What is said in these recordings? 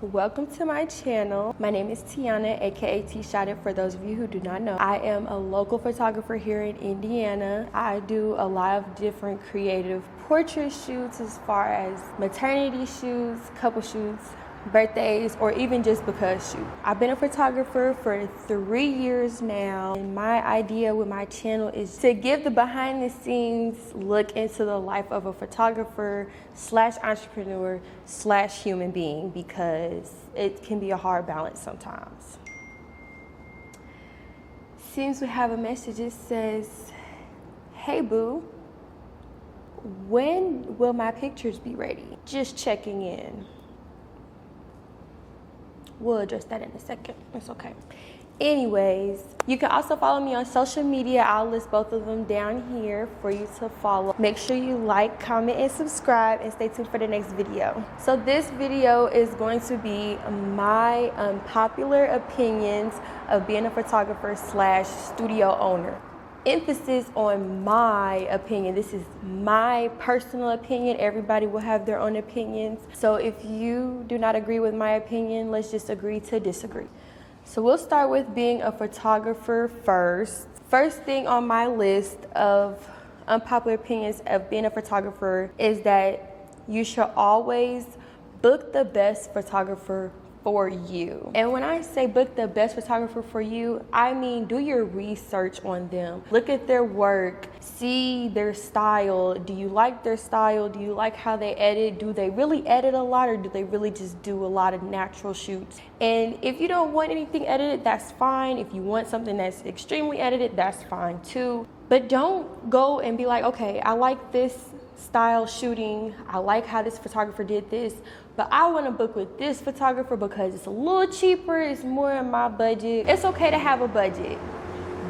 Welcome to my channel. My name is Tiana, aka T Shot It for those of you who do not know. I am a local photographer here in Indiana. I do a lot of different creative portrait shoots as far as maternity shoots, couple shoots, birthdays, or even just because shoot. I've been a photographer for 3 years now, and my idea with my channel is to give the behind the scenes look into the life of a photographer slash entrepreneur slash human being, because it can be a hard balance sometimes. Seems we have a message. It says, "Hey boo, when will my pictures be ready? Just checking in." We'll address that in a second. It's okay. Anyways, you can also follow me on social media. I'll list both of them down here for you to follow. Make sure you like, comment, and subscribe, and stay tuned for the next video. So this video is going to be my unpopular opinions of being a photographer slash studio owner. Emphasis on my opinion. This is my personal opinion. Everybody will have their own opinions. So if you do not agree with my opinion, let's just agree to disagree. So we'll start with being a photographer first. First thing on my list of unpopular opinions of being a photographer is that you should always book the best photographer for you. And when I say book the best photographer for you, I mean do your research on them. Look at their work, see their style. Do you like their style? Do you like how they edit? Do they really edit a lot, or do they really just do a lot of natural shoots? And if you don't want anything edited, that's fine. If you want something that's extremely edited, that's fine too. But don't go and be like, okay, I like this style shooting, I like how this photographer did this, but I want to book with this photographer because it's a little cheaper, it's more in my budget. It's okay to have a budget,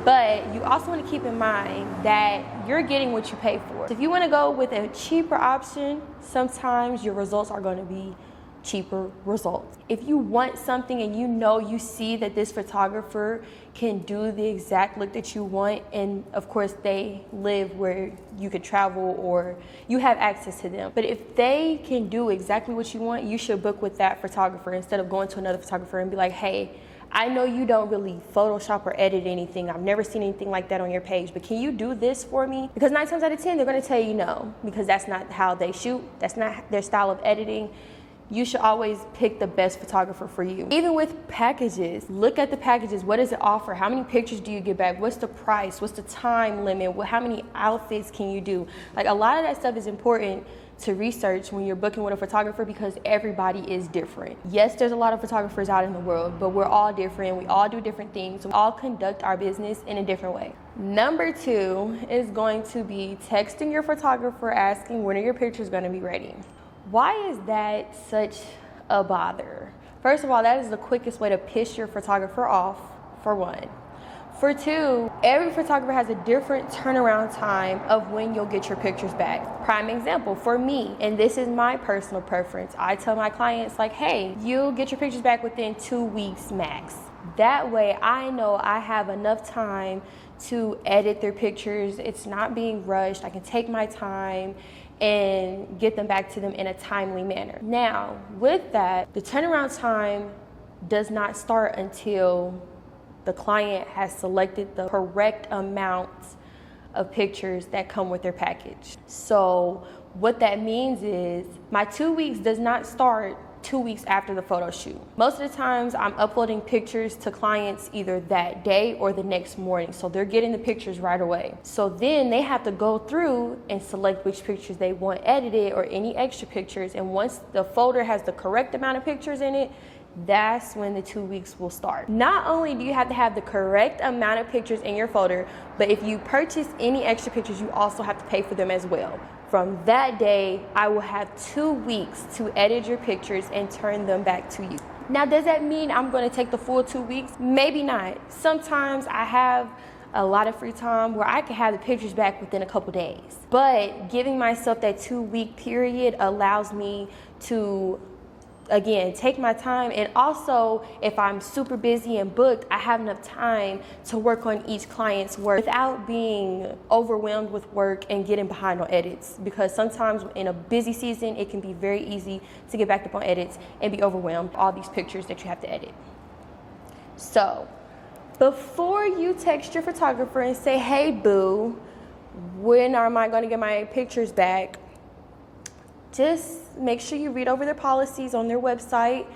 but you also want to keep in mind that you're getting what you pay for. So if you want to go with a cheaper option, sometimes your results are going to be cheaper results. If you want something and you see that this photographer can do the exact look that you want, and of course they live where you could travel or you have access to them, but if they can do exactly what you want, you should book with that photographer instead of going to another photographer and be like, hey, I know you don't really Photoshop or edit anything. I've never seen anything like that on your page, but can you do this for me? Because 9 times out of 10, they're going to tell you no, because that's not how they shoot. That's not their style of editing. You should always pick the best photographer for you. Even with packages, look at the packages. What does it offer? How many pictures do you get back? What's the price? What's the time limit? How many outfits can you do? Like, a lot of that stuff is important to research when you're booking with a photographer, because everybody is different. Yes, there's a lot of photographers out in the world, but we're all different. We all do different things. We all conduct our business in a different way. Number 2 is going to be texting your photographer asking when are your pictures going to be ready. Why is that such a bother? First of all, that is the quickest way to piss your photographer off, for one. For two, every photographer has a different turnaround time of when you'll get your pictures back. Prime example, for me, and this is my personal preference, I tell my clients like, hey, you'll get your pictures back within 2 weeks max. That way I know I have enough time to edit their pictures. It's not being rushed. I can take my time and get them back to them in a timely manner. Now, with that, the turnaround time does not start until the client has selected the correct amount of pictures that come with their package. So what that means is my 2 weeks does not start 2 weeks after the photo shoot. Most of the times I'm uploading pictures to clients either that day or the next morning, so they're getting the pictures right away. So then they have to go through and select which pictures they want edited or any extra pictures, and once the folder has the correct amount of pictures in it, that's when the 2 weeks will start. Not only do you have to have the correct amount of pictures in your folder, but if you purchase any extra pictures, you also have to pay for them as well. From that day, I will have 2 weeks to edit your pictures and turn them back to you. Now, does that mean I'm going to take the full 2 weeks? Maybe not. Sometimes I have a lot of free time where I can have the pictures back within a couple days. But giving myself that 2 week period allows me to again, take my time. And also, if I'm super busy and booked, I have enough time to work on each client's work without being overwhelmed with work and getting behind on edits. Because sometimes in a busy season, it can be very easy to get backed up on edits and be overwhelmed with all these pictures that you have to edit. So before you text your photographer and say, hey boo, when am I going to get my pictures back? Just make sure you read over their policies on their website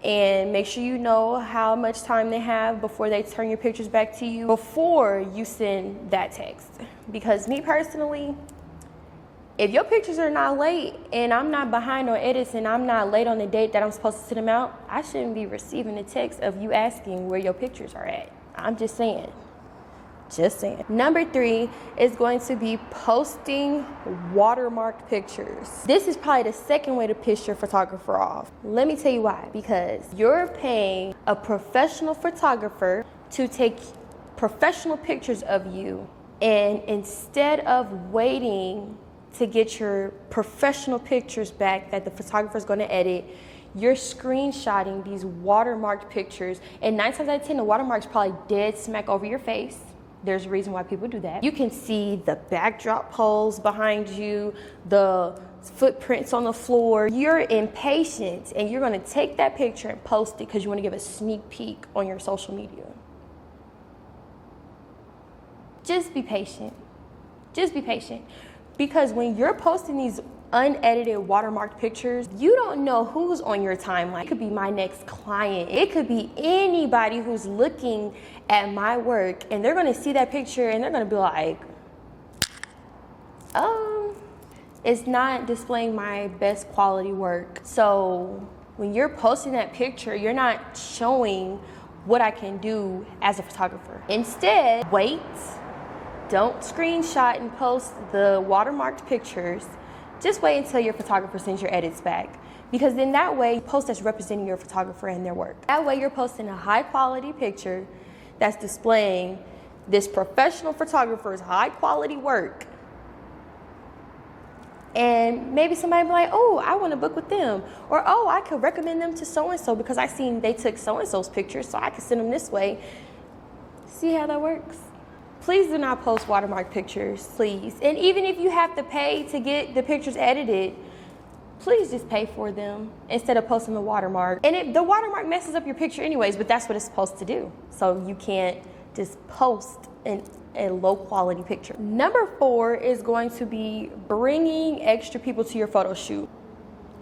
and make sure you know how much time they have before they turn your pictures back to you before you send that text. Because me personally, if your pictures are not late and I'm not behind on edits and I'm not late on the date that I'm supposed to send them out, I shouldn't be receiving a text of you asking where your pictures are at. I'm just saying. Just saying. Number 3 is going to be posting watermarked pictures. This is probably the second way to piss your photographer off. Let me tell you why. Because you're paying a professional photographer to take professional pictures of you, and instead of waiting to get your professional pictures back that the photographer is going to edit, you're screenshotting these watermarked pictures, and 9 times out of 10 the watermark's probably dead smack over your face. There's a reason why people do that. You can see the backdrop poles behind you, the footprints on the floor. You're impatient and you're gonna take that picture and post it because you wanna give a sneak peek on your social media. Just be patient. Just be patient. Because when you're posting these unedited watermarked pictures, you don't know who's on your timeline. It could be my next client. It could be anybody who's looking at my work, and they're gonna see that picture and they're gonna be like, it's not displaying my best quality work. So when you're posting that picture, you're not showing what I can do as a photographer. Instead, wait, don't screenshot and post the watermarked pictures. Just wait until your photographer sends your edits back, because then that way you post that's representing your photographer and their work. That way you're posting a high quality picture that's displaying this professional photographer's high quality work. And maybe somebody be like, oh, I want to book with them. Or, oh, I could recommend them to so-and-so because I seen they took so-and-so's pictures, so I could send them this way. See how that works? Please do not post watermark pictures, please. And even if you have to pay to get the pictures edited, please just pay for them instead of posting the watermark. And the watermark messes up your picture anyways, but that's what it's supposed to do. So you can't just post a low quality picture. Number 4 is going to be bringing extra people to your photo shoot.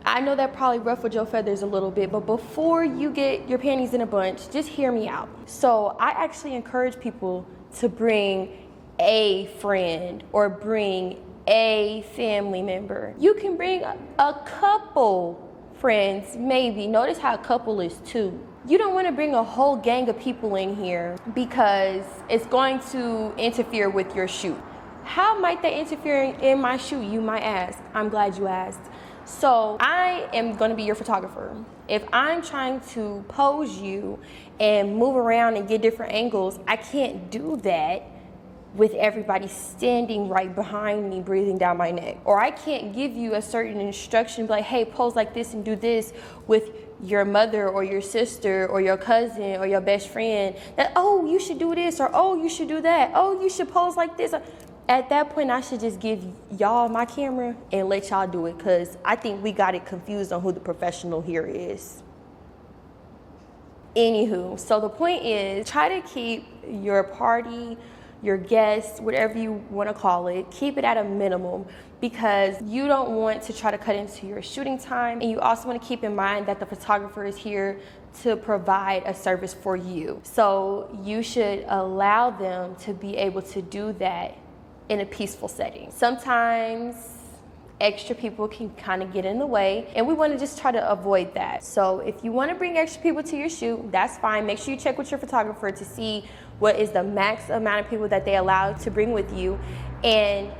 I know that probably ruffled your feathers a little bit, but before you get your panties in a bunch, just hear me out. So I actually encourage people to bring a friend or bring a family member. You can bring a couple friends, maybe. Notice how a couple is 2. You don't want to bring a whole gang of people in here because it's going to interfere with your shoot. How might that interfere in my shoot, you might ask? I'm glad you asked. So I am going to be your photographer. If I'm trying to pose you and move around and get different angles, I can't do that with everybody standing right behind me breathing down my neck. Or I can't give you a certain instruction like, hey, pose like this and do this with your mother or your sister or your cousin or your best friend. That, oh, you should do this, or oh, you should do that. Oh, you should pose like this. At that point, I should just give y'all my camera and let y'all do it, because I think we got it confused on who the professional here is. Anywho, so the point is, try to keep your party, your guests, whatever you want to call it, keep it at a minimum, because you don't want to try to cut into your shooting time. And you also want to keep in mind that the photographer is here to provide a service for you. So you should allow them to be able to do that in a peaceful setting. Sometimes extra people can kind of get in the way, and we want to just try to avoid that. So if you want to bring extra people to your shoot, that's fine. Make sure you check with your photographer to see what is the max amount of people that they allow to bring with you, and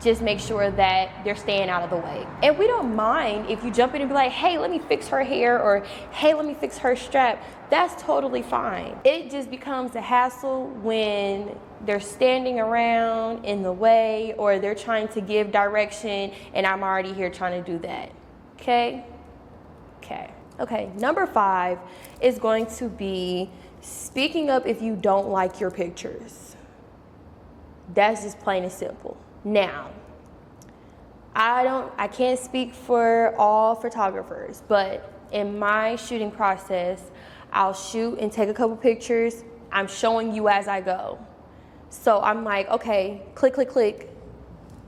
just make sure that they're staying out of the way. And we don't mind if you jump in and be like, hey, let me fix her hair, or hey, let me fix her strap. That's totally fine. It just becomes a hassle when they're standing around in the way, or they're trying to give direction and I'm already here trying to do that. Okay? Okay, number 5 is going to be speaking up if you don't like your pictures. That's just plain and simple. Now, I can't speak for all photographers, but in my shooting process, I'll shoot and take a couple pictures. I'm showing you as I go. So I'm like, okay, click, click, click.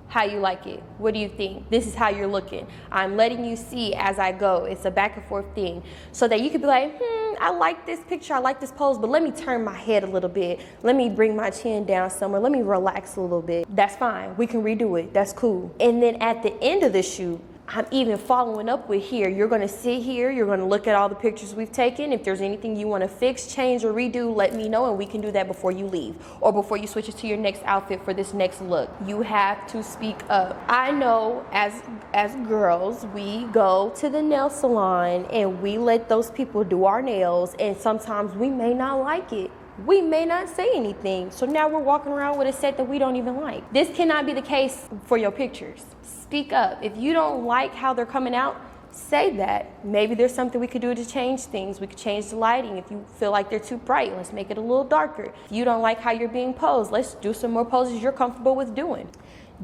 How you like it? What do you think? This is how you're looking. I'm letting you see as I go. It's a back and forth thing. So that you could be like, I like this picture, I like this pose, but let me turn my head a little bit. Let me bring my chin down somewhere. Let me relax a little bit. That's fine. We can redo it. That's cool. And then at the end of the shoot, I'm even following up with here. You're gonna sit here, you're gonna look at all the pictures we've taken. If there's anything you wanna fix, change, or redo, let me know, and we can do that before you leave or before you switch it to your next outfit for this next look. You have to speak up. I know as girls, we go to the nail salon and we let those people do our nails, and sometimes we may not like it. We may not say anything. So now we're walking around with a set that we don't even like. This cannot be the case for your pictures. Speak up. If you don't like how they're coming out, say that. Maybe there's something we could do to change things. We could change the lighting. If you feel like they're too bright, let's make it a little darker. If you don't like how you're being posed, let's do some more poses you're comfortable with doing.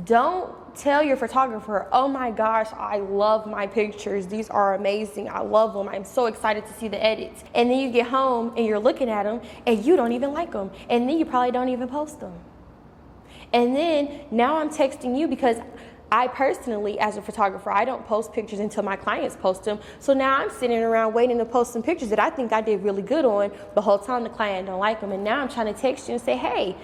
Don't tell your photographer, oh my gosh, I love my pictures. These are amazing. I love them. I'm so excited to see the edits. And then you get home and you're looking at them and you don't even like them. And then you probably don't even post them. And then now I'm texting you because I personally, as a photographer, I don't post pictures until my clients post them. So now I'm sitting around waiting to post some pictures that I think I did really good on. The whole time the client don't like them. And now I'm trying to text you and say, hey,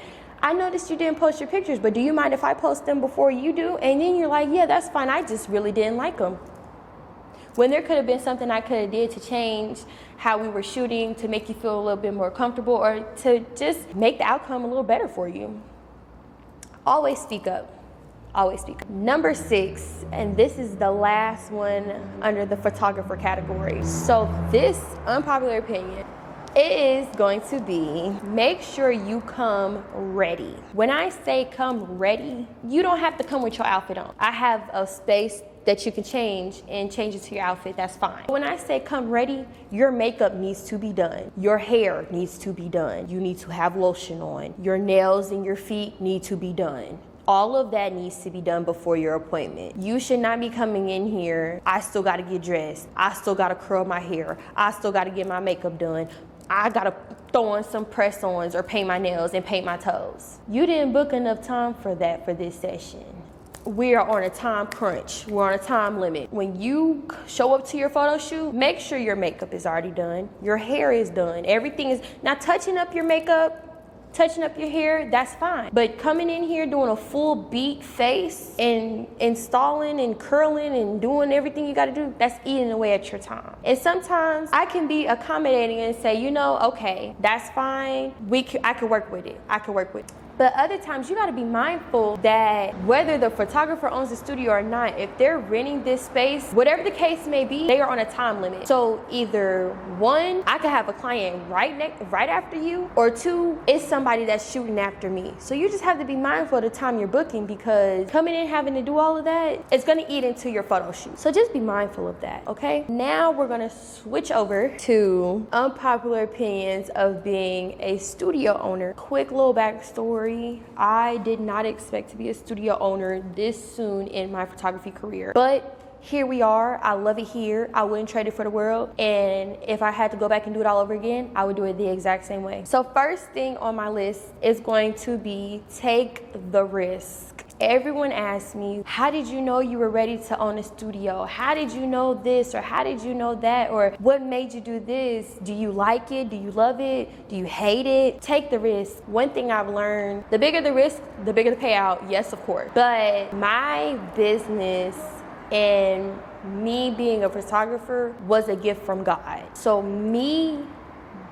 I noticed you didn't post your pictures, but do you mind if I post them before you do? And then you're like, yeah, that's fine. I just really didn't like them. When there could have been something I could have did to change how we were shooting, to make you feel a little bit more comfortable, or to just make the outcome a little better for you. Always speak up. Always speak up. Number 6, and this is the last one under the photographer category. So this unpopular opinion, it is going to be, make sure you come ready. When I say come ready, you don't have to come with your outfit on. I have a space that you can change and change it to your outfit, that's fine. When I say come ready, your makeup needs to be done. Your hair needs to be done. You need to have lotion on. Your nails and your feet need to be done. All of that needs to be done before your appointment. You should not be coming in here, I still gotta get dressed. I still gotta curl my hair. I still gotta get my makeup done. I gotta throw on some press-ons or paint my nails and paint my toes. You didn't book enough time for that for this session. We are on a time crunch. We're on a time limit. When you show up to your photo shoot, make sure your makeup is already done. Your hair is done. Everything is, now touching up your makeup, touching up your hair, that's fine. But coming in here doing a full beat face and installing and curling and doing everything you gotta do, that's eating away at your time. And sometimes I can be accommodating and say, you know, okay, that's fine. I can work with it. I can work with it. But other times you gotta be mindful that whether the photographer owns the studio or not, if they're renting this space, whatever the case may be, they are on a time limit. So either 1, I could have a client right after you, or 2, it's somebody that's shooting after me. So you just have to be mindful of the time you're booking, because coming in having to do all of that, it's gonna eat into your photo shoot. So just be mindful of that, okay? Now we're gonna switch over to unpopular opinions of being a studio owner. Quick little backstory. I did not expect to be a studio owner this soon in my photography career, but here we are. I love it here. I wouldn't trade it for the world. And if I had to go back and do it all over again, I would do it the exact same way. So first thing on my list is going to be take the risk. Everyone asks me, how did you know you were ready to own a studio? How did you know this, or how did you know that, or what made you do this? Do you like it? Do you love it? Do you hate it? Take the risk. One thing I've learned, the bigger the risk, the bigger the payout. Yes, of course. But my business and me being a photographer was a gift from God. So me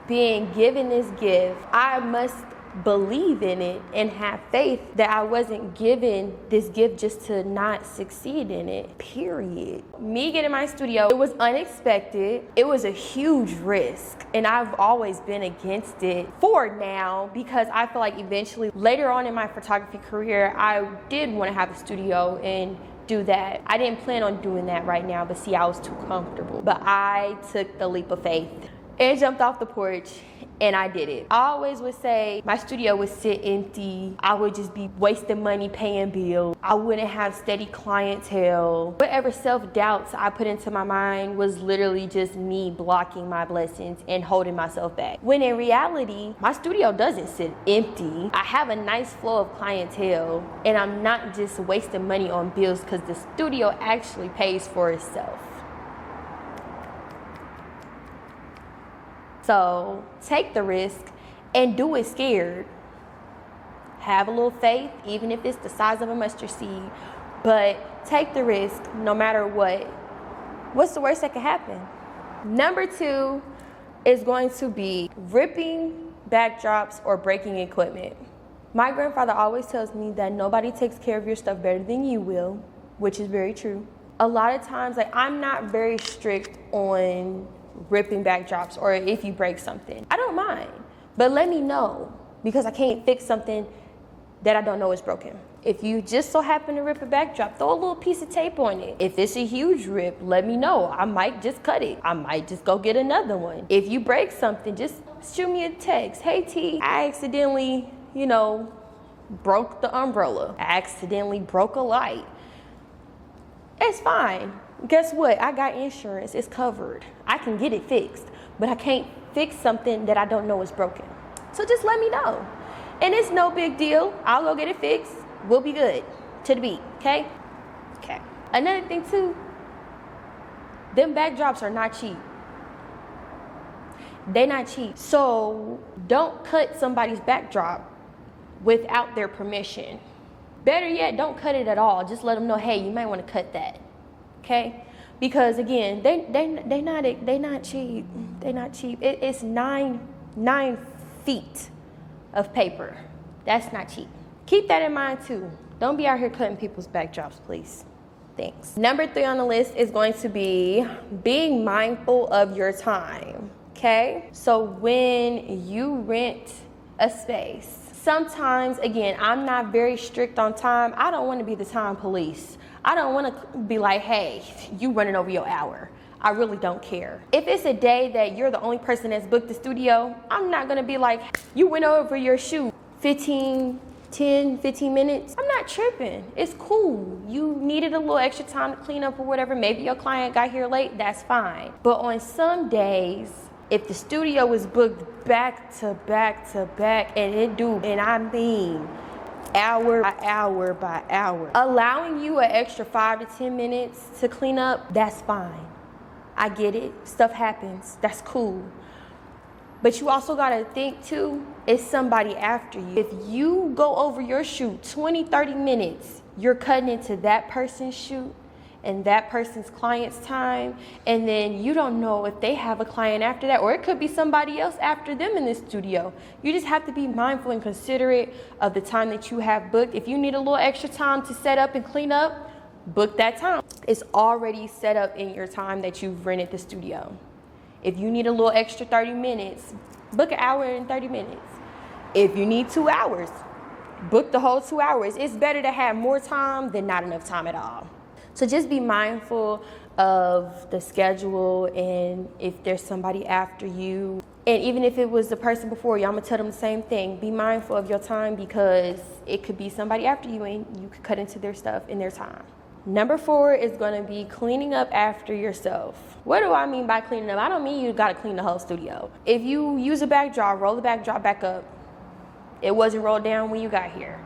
being given this gift, I must believe in it and have faith that I wasn't given this gift just to not succeed in it, period. Me getting my studio, it was unexpected. It was a huge risk, and I've always been against it for now, because I feel like eventually later on in my photography career, I did want to have a studio and do that. I didn't plan on doing that right now, but see, I was too comfortable. But I took the leap of faith and jumped off the porch, and I did it. I always would say my studio would sit empty. I would just be wasting money paying bills. I wouldn't have steady clientele. Whatever self-doubts I put into my mind was literally just me blocking my blessings and holding myself back. When in reality, my studio doesn't sit empty. I have a nice flow of clientele, and I'm not just wasting money on bills because the studio actually pays for itself. So take the risk and do it scared. Have a little faith, even if it's the size of a mustard seed, but take the risk no matter what. What's the worst that could happen? Number 2 is going to be ripping backdrops or breaking equipment. My grandfather always tells me that nobody takes care of your stuff better than you will, which is very true. A lot of times, like, I'm not very strict on ripping backdrops or if you break something. I don't mind, but let me know, because I can't fix something that I don't know is broken. If you just so happen to rip a backdrop, throw a little piece of tape on it. If it's a huge rip, let me know. I might just cut it. I might just go get another one. If you break something, just shoot me a text. Hey T, I accidentally, broke the umbrella. I accidentally broke a light. It's fine. Guess what? I got insurance. It's covered. I can get it fixed, but I can't fix something that I don't know is broken. So just let me know. And it's no big deal. I'll go get it fixed. We'll be good. To the beat, okay? Okay. Another thing too, them backdrops are not cheap. They're not cheap. So don't cut somebody's backdrop without their permission. Better yet, don't cut it at all. Just let them know, hey, you might want to cut that. Okay, because again, they not cheap. They're not cheap. It's 9 feet of paper. That's not cheap. Keep that in mind too. Don't be out here cutting people's backdrops, please. Thanks. Number 3 on the list is going to be being mindful of your time. Okay, so when you rent a space, sometimes, again, I'm not very strict on time. I don't want to be the time police. I don't want to be like, hey, you running over your hour. I really don't care. If it's a day that you're the only person that's booked the studio, I'm not going to be like, you went over your shoot 15 minutes. I'm not tripping. It's cool. You needed a little extra time to clean up or whatever. Maybe your client got here late. That's fine. But on some days, if the studio is booked back to back to back, and I mean hour by hour by hour, allowing you an extra 5 to 10 minutes to clean up, that's fine. I get it. Stuff happens. That's cool. But you also got to think too, it's somebody after you. If you go over your shoot 20, 30 minutes, you're cutting into that person's shoot and that person's client's time, and then you don't know if they have a client after that, or it could be somebody else after them in the studio. You just have to be mindful and considerate of the time that you have booked. If you need a little extra time to set up and clean up, book that time. It's already set up in your time that you've rented the studio. If you need a little extra 30 minutes, book an hour and 30 minutes. If you need 2 hours, book the whole 2 hours. It's better to have more time than not enough time at all. So just be mindful of the schedule, and if there's somebody after you, and even if it was the person before you, I'm gonna tell them the same thing. Be mindful of your time, because it could be somebody after you and you could cut into their stuff in their time. Number 4 is gonna be cleaning up after yourself. What do I mean by cleaning up? I don't mean you gotta clean the whole studio. If you use a backdrop, roll the backdrop back up. It wasn't rolled down when you got here.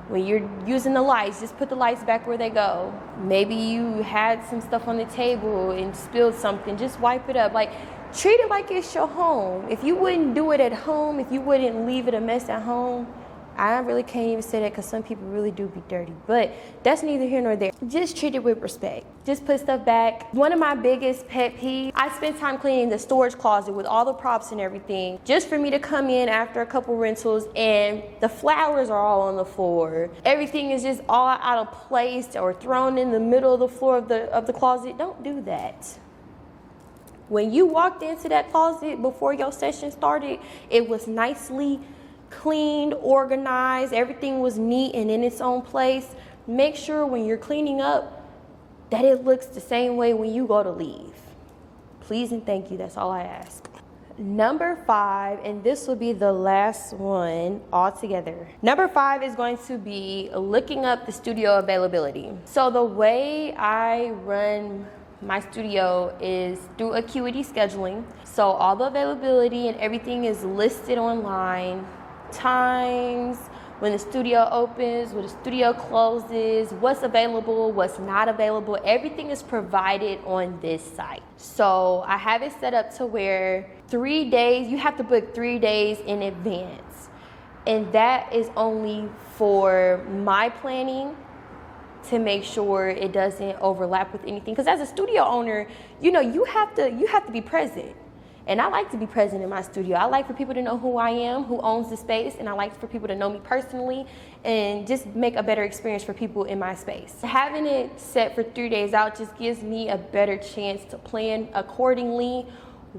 When you're using the lights, just put the lights back where they go. Maybe you had some stuff on the table and spilled something, just wipe it up. Like, treat it like it's your home. If you wouldn't do it at home, if you wouldn't leave it a mess at home, I really can't even say that, because some people really do be dirty, but that's neither here nor there. Just treat it with respect. Just put stuff back. One of my biggest pet peeves, I spend time cleaning the storage closet with all the props and everything, just for me to come in after a couple rentals and the flowers are all on the floor. Everything is just all out of place or thrown in the middle of the floor of the closet. Don't do that. When you walked into that closet before your session started, it was nicely cleaned, organized, everything was neat and in its own place. Make sure when you're cleaning up that it looks the same way when you go to leave. Please and thank you, that's all I ask. Number 5, and this will be the last one altogether. Number 5 is going to be looking up the studio availability. So the way I run my studio is through Acuity scheduling. So all the availability and everything is listed online. Times, when the studio opens, when the studio closes, what's available, what's not available, everything is provided on this site. So I have it set up to where 3 days, you have to book 3 days in advance. And that is only for my planning to make sure it doesn't overlap with anything. Because as a studio owner, you know, you have to be present. And I like to be present in my studio. I like for people to know who I am, who owns the space, and I like for people to know me personally and just make a better experience for people in my space. Having it set for 3 days out just gives me a better chance to plan accordingly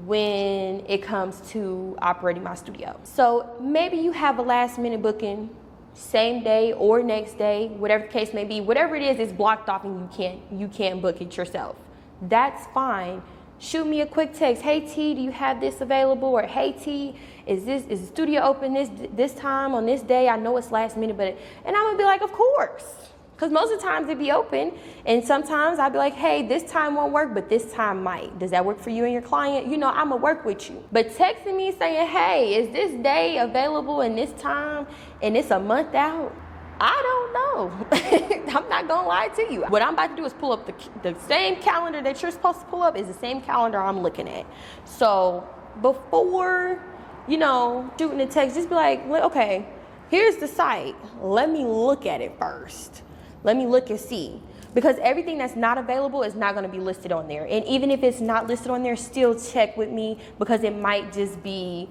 when it comes to operating my studio. So maybe you have a last minute booking, same day or next day, whatever the case may be, whatever it is, it's blocked off and you can't book it yourself. That's fine. Shoot me a quick text. Hey T, do you have this available? Or hey T, is the studio open this time on this day? I know it's last minute, and I'm gonna be like, of course. Because most of the times it be open, and sometimes I'll be like, hey, this time won't work, but this time might. Does that work for you and your client? You know, I'm gonna work with you. But texting me saying, hey, is this day available in this time, and it's a month out? I don't know. I'm not gonna lie to you. What I'm about to do is pull up the same calendar that you're supposed to pull up is the same calendar I'm looking at. So before, you know, shooting a text, just be like, okay, here's the site. Let me look at it first. Let me look and see. Because everything that's not available is not gonna be listed on there. And even if it's not listed on there, still check with me because it might just be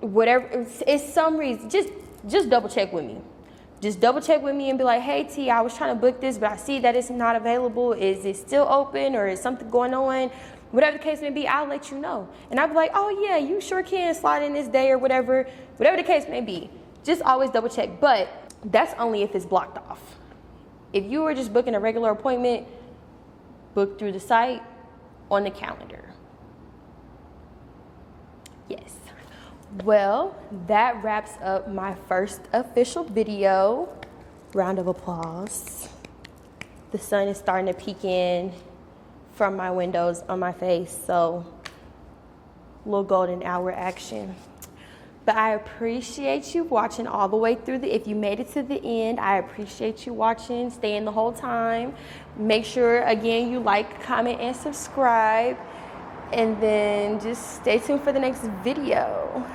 whatever, it's some reason, just double check with me. Just double check with me and be like, hey T, I was trying to book this, but I see that it's not available. Is it still open or is something going on? Whatever the case may be, I'll let you know. And I'll be like, oh yeah, you sure can slide in this day or whatever the case may be. Just always double check, but that's only if it's blocked off. If you were just booking a regular appointment, book through the site on the calendar. Yes. Well, that wraps up my first official video. Round of applause. The sun is starting to peek in from my windows on my face, so little golden hour action. But I appreciate you watching all the way through if you made it to the end, I appreciate you watching, staying the whole time. Make sure, again, you like, comment, and subscribe. And then just stay tuned for the next video.